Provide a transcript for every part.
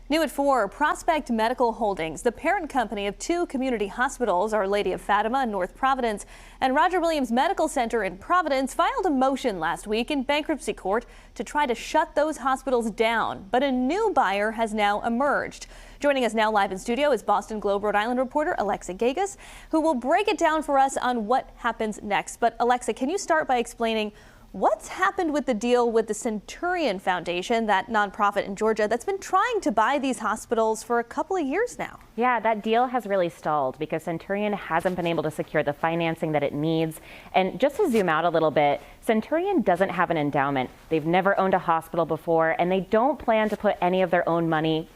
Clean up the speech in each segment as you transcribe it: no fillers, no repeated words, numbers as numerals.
New at 4, Prospect Medical Holdings, the parent company of two community hospitals, Our Lady of Fatima in North Providence and Roger Williams Medical Center in Providence, filed a motion last week in bankruptcy court to try to shut those hospitals down. But a new buyer has now emerged. Joining us now live in studio is Boston Globe Rhode Island reporter Alexa Gagosz, who will break it down for us on what happens next. But Alexa, can you start by explaining what's happened with the deal with the Centurion Foundation, that nonprofit in Georgia that's been trying to buy these hospitals for a couple of years now? Yeah, that deal has really stalled because Centurion hasn't been able to secure the financing that it needs. And just to zoom out a little bit, Centurion doesn't have an endowment. They've never owned a hospital before, and they don't plan to put any of their own money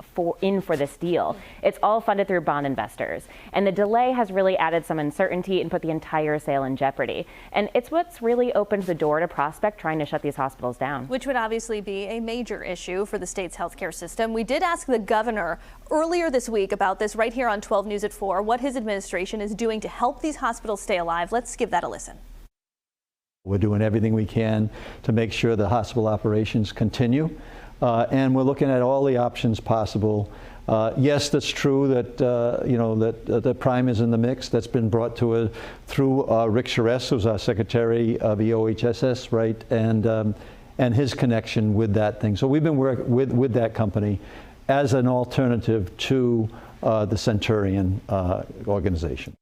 in for this deal. It's all funded through bond investors. And the delay has really added some uncertainty and put the entire sale in jeopardy. And it's what's really opened the door to Prospect trying to shut these hospitals down. Which would obviously be a major issue for the state's healthcare system. We did ask the governor earlier this week about this right here on 12 News at 4, what his administration is doing to help these hospitals stay alive. Let's give that a listen. We're doing everything we can to make sure the hospital operations continue, and we're looking at all the options possible. Yes, that's true that that Prime is in the mix. That's been brought to us through Rick Charest, who's our Secretary of the OHSS, right, and his connection with that thing. So we've been working with that company as an alternative to the Centurion organization.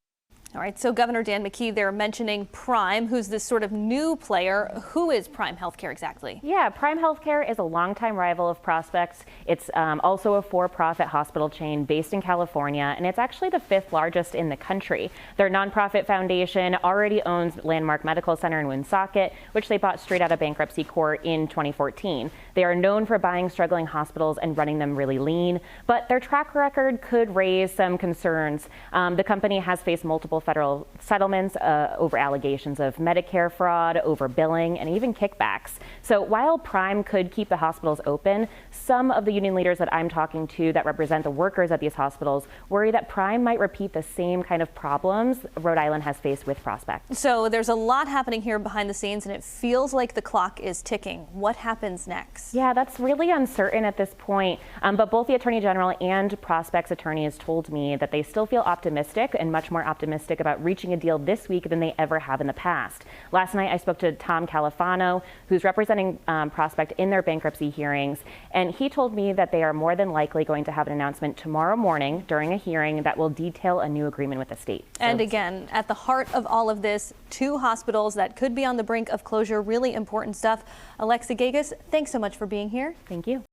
All right, so Governor Dan McKee, they're mentioning Prime, who's this sort of new player. Who is Prime Healthcare exactly? Yeah, Prime Healthcare is a longtime rival of Prospect's. It's also a for-profit hospital chain based in California, and it's actually the 5th largest in the country. Their nonprofit foundation already owns Landmark Medical Center in Woonsocket, which they bought straight out of bankruptcy court in 2014. They are known for buying struggling hospitals and running them really lean, but their track record could raise some concerns. The company has faced multiple federal settlements over allegations of Medicare fraud, overbilling, and even kickbacks. So while Prime could keep the hospitals open, some of the union leaders that I'm talking to that represent the workers at these hospitals worry that Prime might repeat the same kind of problems Rhode Island has faced with Prospect. So there's a lot happening here behind the scenes, and it feels like the clock is ticking. What happens next? Yeah, that's really uncertain at this point. But both the Attorney General and Prospect's attorneys told me that they still feel optimistic, and much more optimistic about reaching a deal this week than they ever have in the past. Last night I spoke to Tom Califano, who's representing Prospect in their bankruptcy hearings, and he told me that they are more than likely going to have an announcement tomorrow morning during a hearing that will detail a new agreement with the state. And again, at the heart of all of this, two hospitals that could be on the brink of closure, really important stuff. Alexa Gagosz, thanks so much for being here. Thank you.